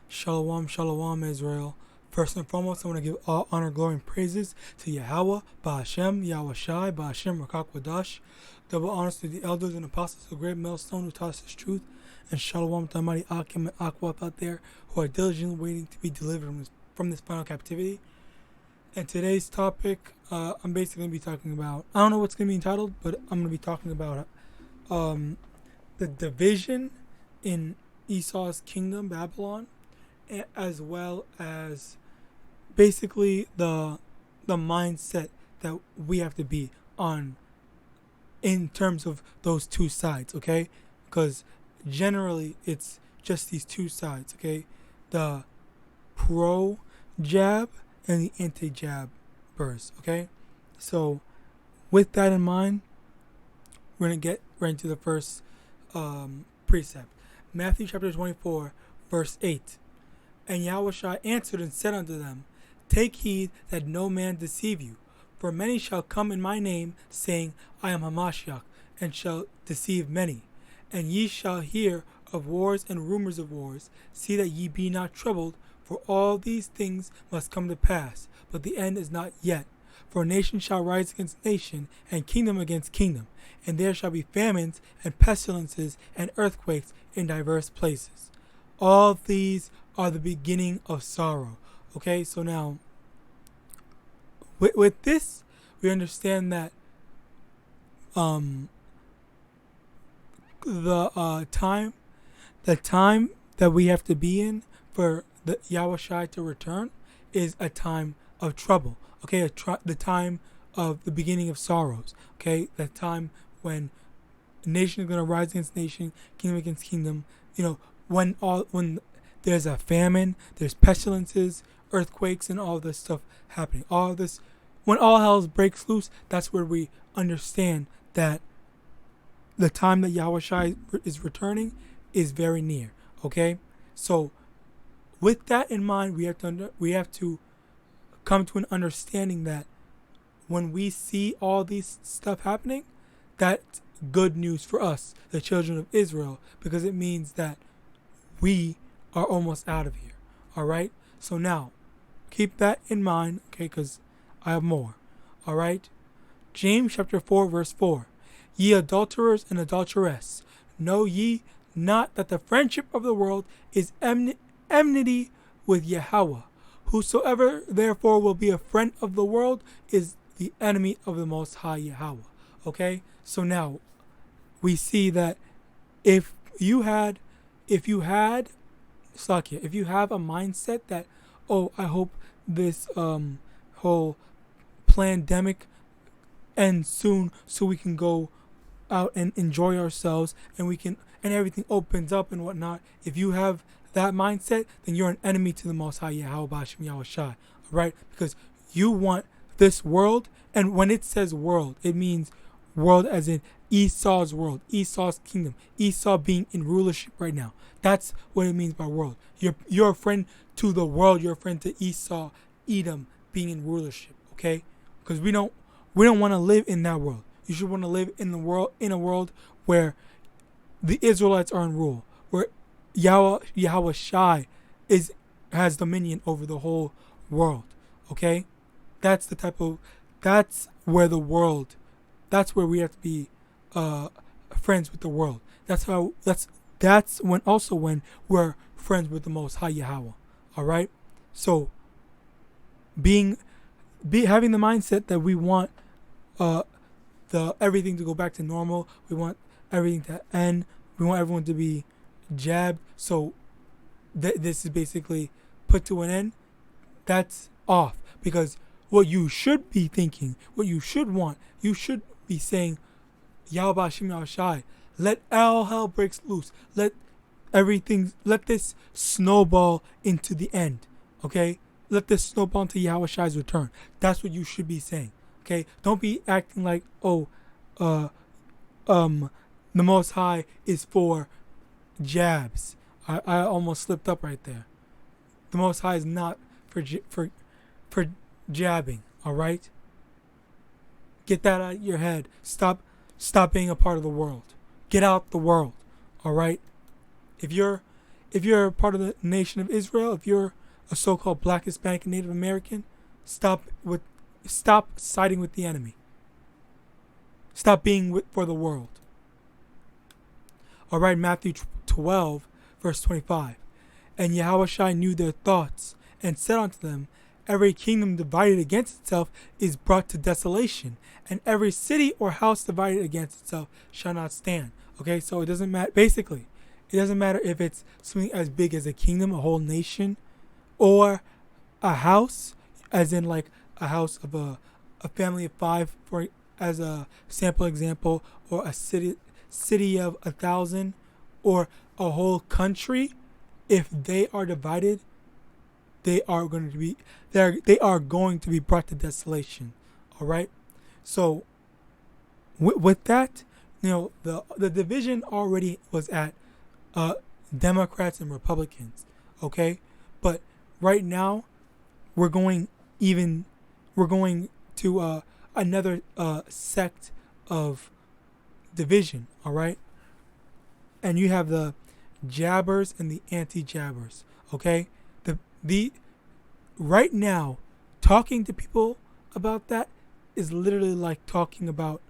Shalom, shalom, Israel. First and foremost, I want to give all honor, glory, and praises to Yahawah, Ba'ashem, YAHAWASHI, Ba'ashem, Rakak. Double honors to the elders and apostles of the great millstone who taught us this truth. And shalom to the mighty Akim and Akwaf out there who are diligently waiting to be delivered from this final captivity. And today's topic, I'm basically going to be talking about, I don't know what's going to be entitled, but I'm going to be talking about the division in Esau's kingdom, Babylon, as well as basically the mindset that we have to be on in terms of those two sides, okay? Because generally it's just these two sides, okay? The pro-jab and the anti-jabbers, okay? So with that in mind, we're going to get right into the first precept. Matthew chapter 24, verse 8. And Yahushua answered and said unto them, Take heed that no man deceive you. For many shall come in my name, saying, I am Hamashiach, and shall deceive many. And ye shall hear of wars and rumors of wars. See that ye be not troubled, for all these things must come to pass, but the end is not yet. For nation shall rise against nation, and kingdom against kingdom. And there shall be famines, and pestilences, and earthquakes in diverse places. All these are the beginning of sorrow. Okay, so now, with this, we understand that the time that we have to be in for the Yahushua to return is a time of trouble. Okay, the time of the beginning of sorrows. Okay, that time when nation is going to rise against nation, kingdom against kingdom. You know, when there's a famine, there's pestilences, earthquakes, and all this stuff happening. All this, when all hell breaks loose, that's where we understand that the time that Yahushua is returning is very near. Okay, so with that in mind, we have to come to an understanding that when we see all these stuff happening, that's good news for us, the children of Israel, because it means that we are almost out of here. All right, so now keep that in mind, okay, because I have more. All right, James chapter 4 verse 4. Ye adulterers and adulteress, know ye not that the friendship of the world is enmity with Yahawah? Whosoever therefore will be a friend of the world is the enemy of the Most High Yahawah. Okay, so now we see that if you have a mindset that, oh, I hope this whole pandemic ends soon so we can go out and enjoy ourselves and everything opens up and whatnot. If you have that mindset, then you're an enemy to the Most High YAHAWAH. Right? Because you want this world, and when it says world, it means world as in Esau's world, Esau's kingdom, Esau being in rulership right now. That's what it means by world. You're a friend to the world. You're a friend to Esau, Edom being in rulership. Okay? Because we don't want to live in that world. You should want to live in a world where the Israelites are in rule, where YAHAWASHI has dominion over the whole world. Okay? That's where we have to be friends with the world. That's when we're friends with the Most High Yahawah. All right? So having the mindset that we want everything to go back to normal, we want everything to end, we want everyone to be jabbed, so this is basically put to an end. That's off, because what you should be thinking, what you should want, you should be saying, Yahweh, let all hell breaks loose. Let this snowball into the end. Okay? Let this snowball into Yahweh's return. That's what you should be saying. Okay? Don't be acting like, the Most High is for jabs. I almost slipped up right there. The Most High is not for jabbing. All right? Get that out of your head. Stop being a part of the world. Get out the world. All right? If you're if you're part of the nation of Israel, if you're a so-called Black, Hispanic, and Native American, stop siding with the enemy. Stop being for the world. All right, Matthew 12, verse 25. And YAHAWASHI knew their thoughts, and said unto them, every kingdom divided against itself is brought to desolation, and every city or house divided against itself shall not stand. Okay, so it doesn't matter. Basically, it doesn't matter if it's something as big as a kingdom, a whole nation, or a house, as in like a house of a family of 5, for as a sample example, or a city of 1,000, or a whole country. If they are divided, they are going to be brought to desolation. All right. So with that, the division already was at Democrats and Republicans. Okay, but right now we're going to another sect of division. All right, and you have the jabbers and the anti-jabbers. Okay, the right now talking to people about that is literally like talking about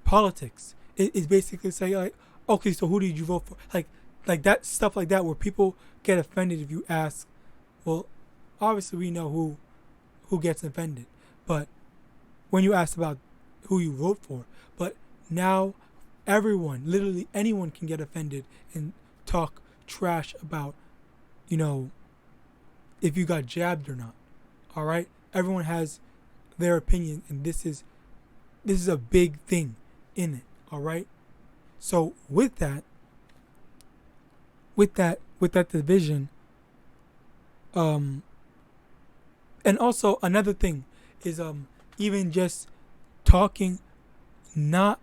politics. It's basically saying like, okay, so who did you vote for? Like that stuff like that, where people get offended if you ask. Well, obviously we know who gets offended, but when you ask about who you vote for, but now everyone, literally anyone, can get offended and talk trash about, if you got jabbed or not. All right, everyone has their opinion, and this is a big thing in it. All right, so with that division, and also another thing is even just talking, not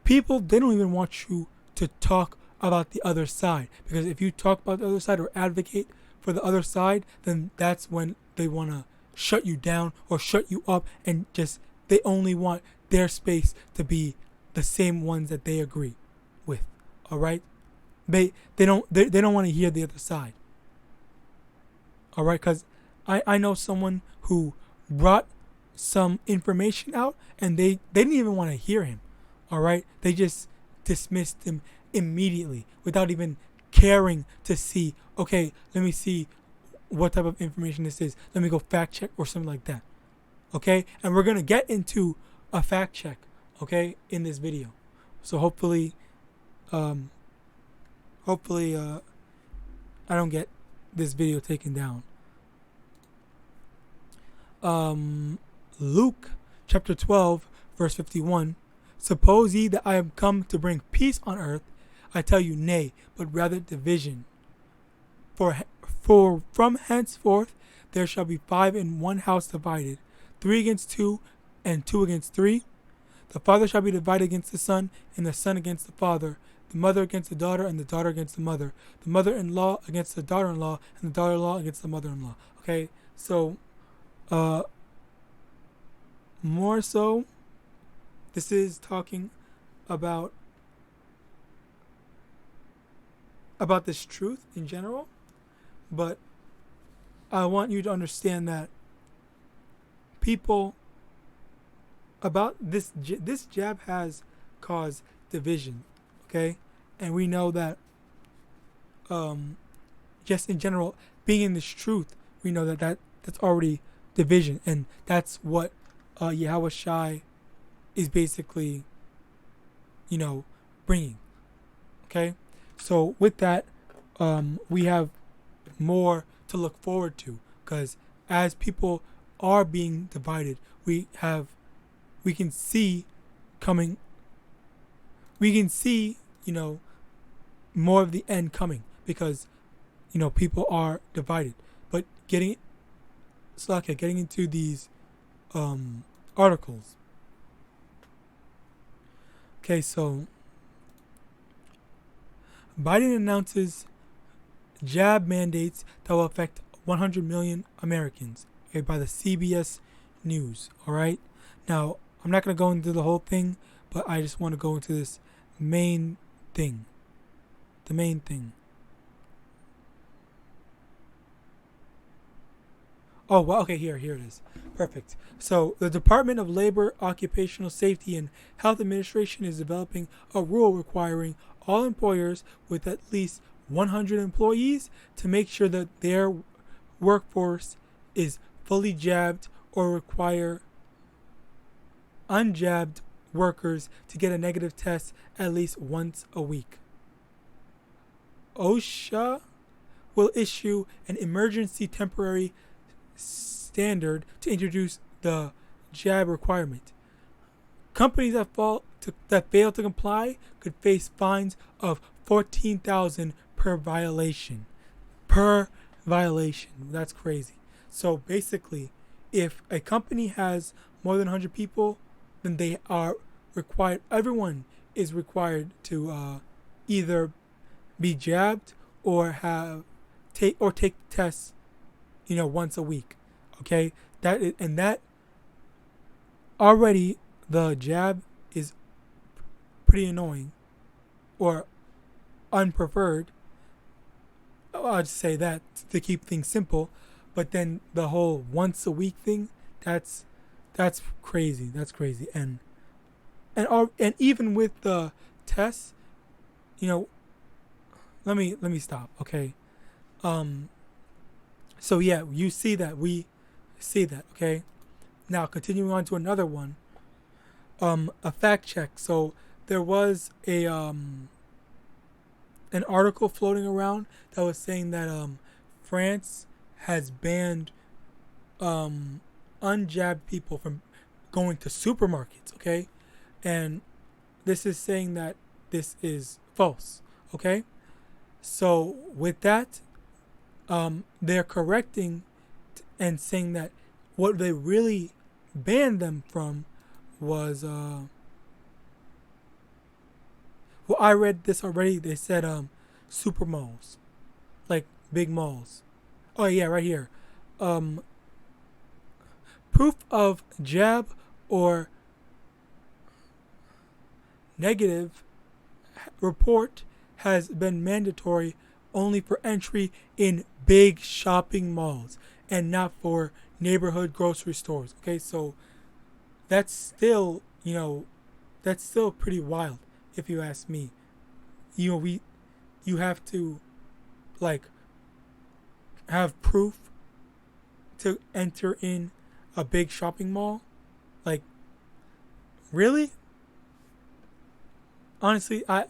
people, they don't even want you to talk about the other side, because if you talk about the other side or advocate for the other side, then that's when they want to shut you down or shut you up, and just they only want their space to be the same ones that they agree with. All right, they don't want to hear the other side. All right, because I know someone who brought some information out, and they didn't even want to hear him. All right, they just dismissed him immediately without even caring to see, okay, let me see what type of information this is. Let me go fact check or something like that. Okay, and we're gonna get into a fact check, okay, in this video. So hopefully I don't get this video taken down. Luke chapter 12 verse 51. Suppose ye that I am come to bring peace on earth? I tell you, nay, but rather division. For from henceforth there shall be 5 in one house divided, 3 against 2, and 2 against 3. The father shall be divided against the son, and the son against the father, the mother against the daughter, and the daughter against the mother, the mother-in-law against the daughter-in-law, and the daughter-in-law against the mother-in-law. Okay, so more so, this is talking about this truth in general, but I want you to understand that people about this jab has caused division, okay? And we know that just in general, being in this truth, we know that's already division, and that's what YAHAWASHI is basically, bringing. Okay, so with that, we have more to look forward to, because as people are being divided, we can see more of the end coming, because people are divided. But getting into these articles. Okay, so Biden announces jab mandates that will affect 100 million Americans, okay, by the CBS News. All right, now I'm not going to go into the whole thing, but I just want to go into this main thing. The main thing. Oh, well, okay, here it is. Perfect. So the Department of Labor, Occupational Safety, and Health Administration is developing a rule requiring all employers with at least 100 employees to make sure that their workforce is fully jabbed or require unjabbed workers to get a negative test at least once a week. OSHA will issue an emergency temporary standard to introduce the jab requirement. Companies that fail to comply could face fines of $14,000 per violation. Per violation. That's crazy. So basically, if a company has more than 100 people, then they are required. Everyone is required to either be jabbed or take tests, once a week. Okay, that already the jab is pretty annoying or unpreferred. I'll just say that to keep things simple, but then the whole once a week thing, that's crazy. That's crazy. And even with the tests, let me stop. Okay. So yeah, we see that. Okay. Now continuing on to another one. A fact check. So there was an article floating around that was saying that France has banned unjabbed people from going to supermarkets. Okay, and this is saying that this is false. Okay, so with that, they're correcting and saying that what they really banned them from was well, I read this already. They said super malls, like big malls. Oh yeah, right here. Proof of jab or negative report has been mandatory only for entry in big shopping malls and not for neighborhood grocery stores. Okay, so that's still, that's still pretty wild if you ask me. You have to have proof to enter in a big shopping mall. Like, really? Honestly, I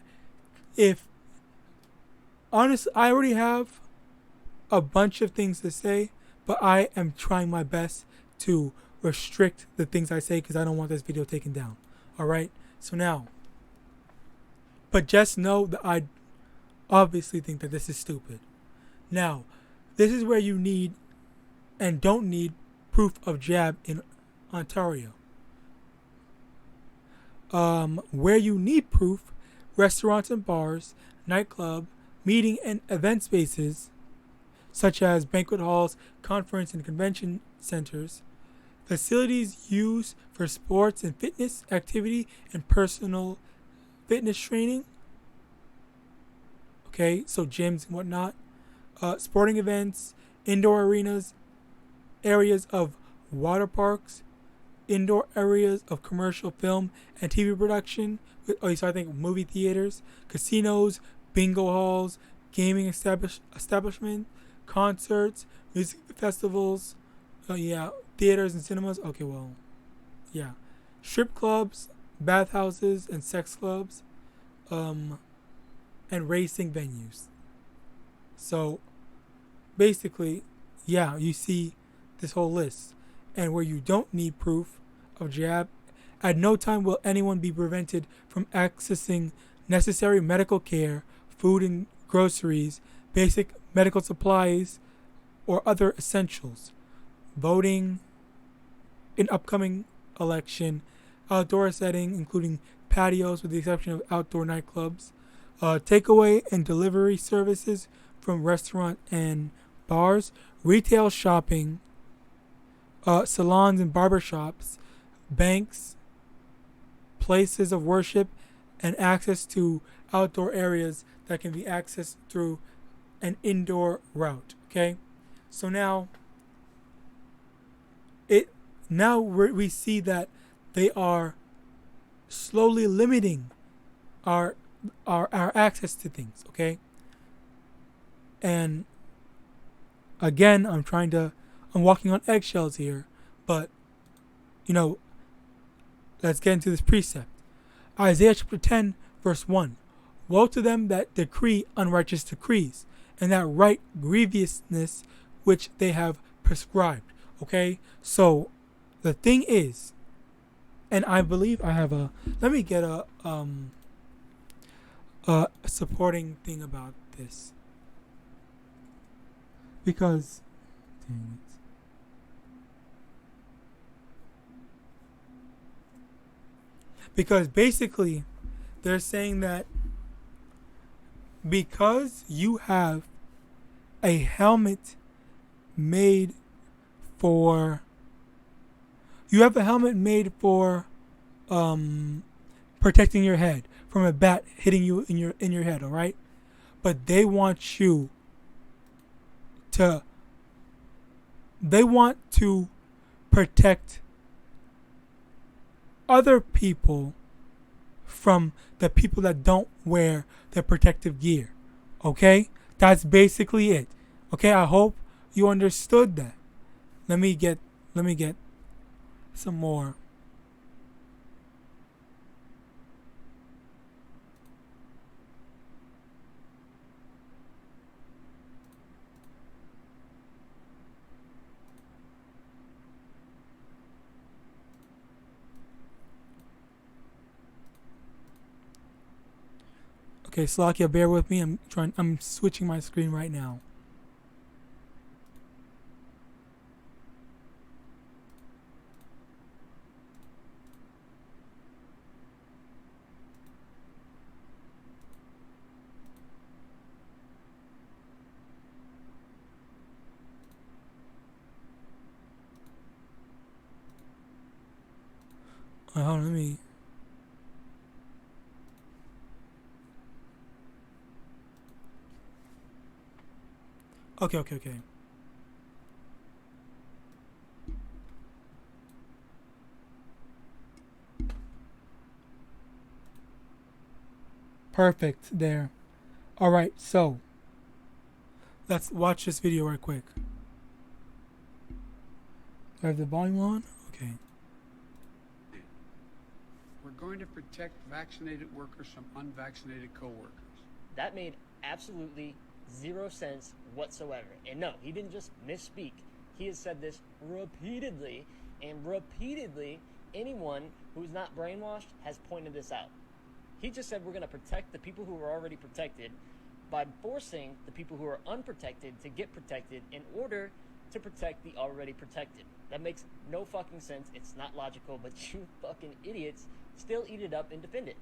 already have a bunch of things to say, but I am trying my best to restrict the things I say because I don't want this video taken down. Alright? So now, but just know that I obviously think that this is stupid. Now, this is where you need and don't need proof of jab in Ontario. Where you need proof, restaurants and bars, nightclub, meeting and event spaces, such as banquet halls, conference and convention centers, facilities used for sports and fitness activity and personal fitness training. Okay, so gyms and whatnot, sporting events, indoor arenas, areas of water parks, indoor areas of commercial film and TV production. So I think movie theaters, casinos, bingo halls, gaming establishment, concerts, music festivals, theaters and cinemas. Okay, well, yeah, strip clubs, bathhouses and sex clubs, and racing venues. So basically, yeah, you see this whole list. And where you don't need proof of jab, at no time will anyone be prevented from accessing necessary medical care, food and groceries, basic medical supplies, or other essentials. Voting in upcoming election, outdoor setting, including patios with the exception of outdoor nightclubs, takeaway and delivery services from restaurant and bars, retail shopping, salons and barbershops, banks, places of worship, and access to outdoor areas that can be accessed through an indoor route. Okay, so now we see that they are slowly limiting our access to things, okay? And again, I'm walking on eggshells here, but let's get into this precept. Isaiah chapter 10 verse 1. Woe to them that decree unrighteous decrees, and that write grievousness which they have prescribed. Okay, so the thing is, and I believe I have let me get a supporting thing about this, because dang it. Because basically they're saying that because you have a helmet made for protecting your head from a bat hitting you in your head, all right? But they want to protect other people from the people that don't wear their protective gear. Okay? That's basically it. Okay, I hope you understood that. Let me get some more. Okay, Slakia, bear with me. I'm switching my screen right now. Hold on, let me. Okay. Perfect there. Alright, so let's watch this video right quick. Do I have the volume on? Okay. We're going to protect vaccinated workers from unvaccinated co-workers. That made absolutely zero sense whatsoever. And no, he didn't just misspeak. He has said this repeatedly, and repeatedly anyone who's not brainwashed has pointed this out. He just said we're going to protect the people who are already protected by forcing the people who are unprotected to get protected in order to protect the already protected. That makes no fucking sense. It's not logical, but you fucking idiots still eat it up and defend it.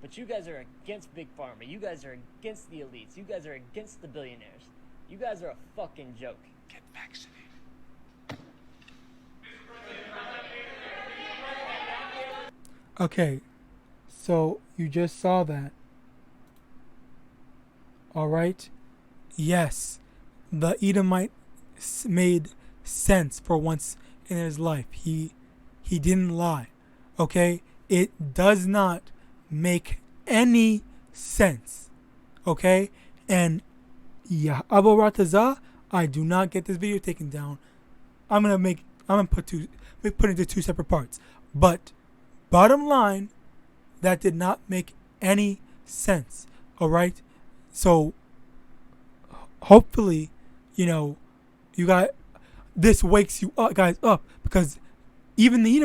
But you guys are against Big Pharma. You guys are against the elites. You guys are against the billionaires. You guys are a fucking joke. Get vaccinated. Okay, so you just saw that. Alright? Yes, the Edomite made sense for once in his life. He didn't lie. Okay? It does not make any sense. Okay? And YAHAWADAH, I do not get this video taken down. I'm gonna put it into two separate parts. But bottom line, that did not make any sense. Alright? So hopefully, you got this wakes you up, guys, up, because even the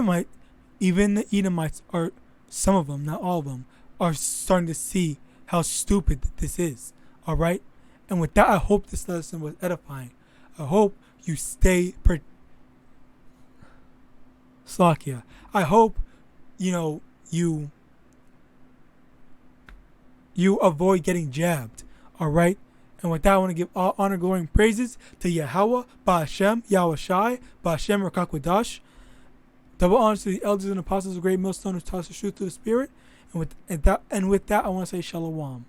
Edomites are, some of them, not all of them, are starting to see how stupid this is. All right, and with that, I hope this lesson was edifying. I hope you stay Slakia. I hope you avoid getting jabbed. All right. And with that, I want to give all honor, glory, and praises to Yahawah, Ba'ashem, YAHAWASHI, Ba'ashem, RICANS. Double honors to the elders and apostles of Great Millstone who taught us the truth through the Spirit. And with that, I want to say Shalom.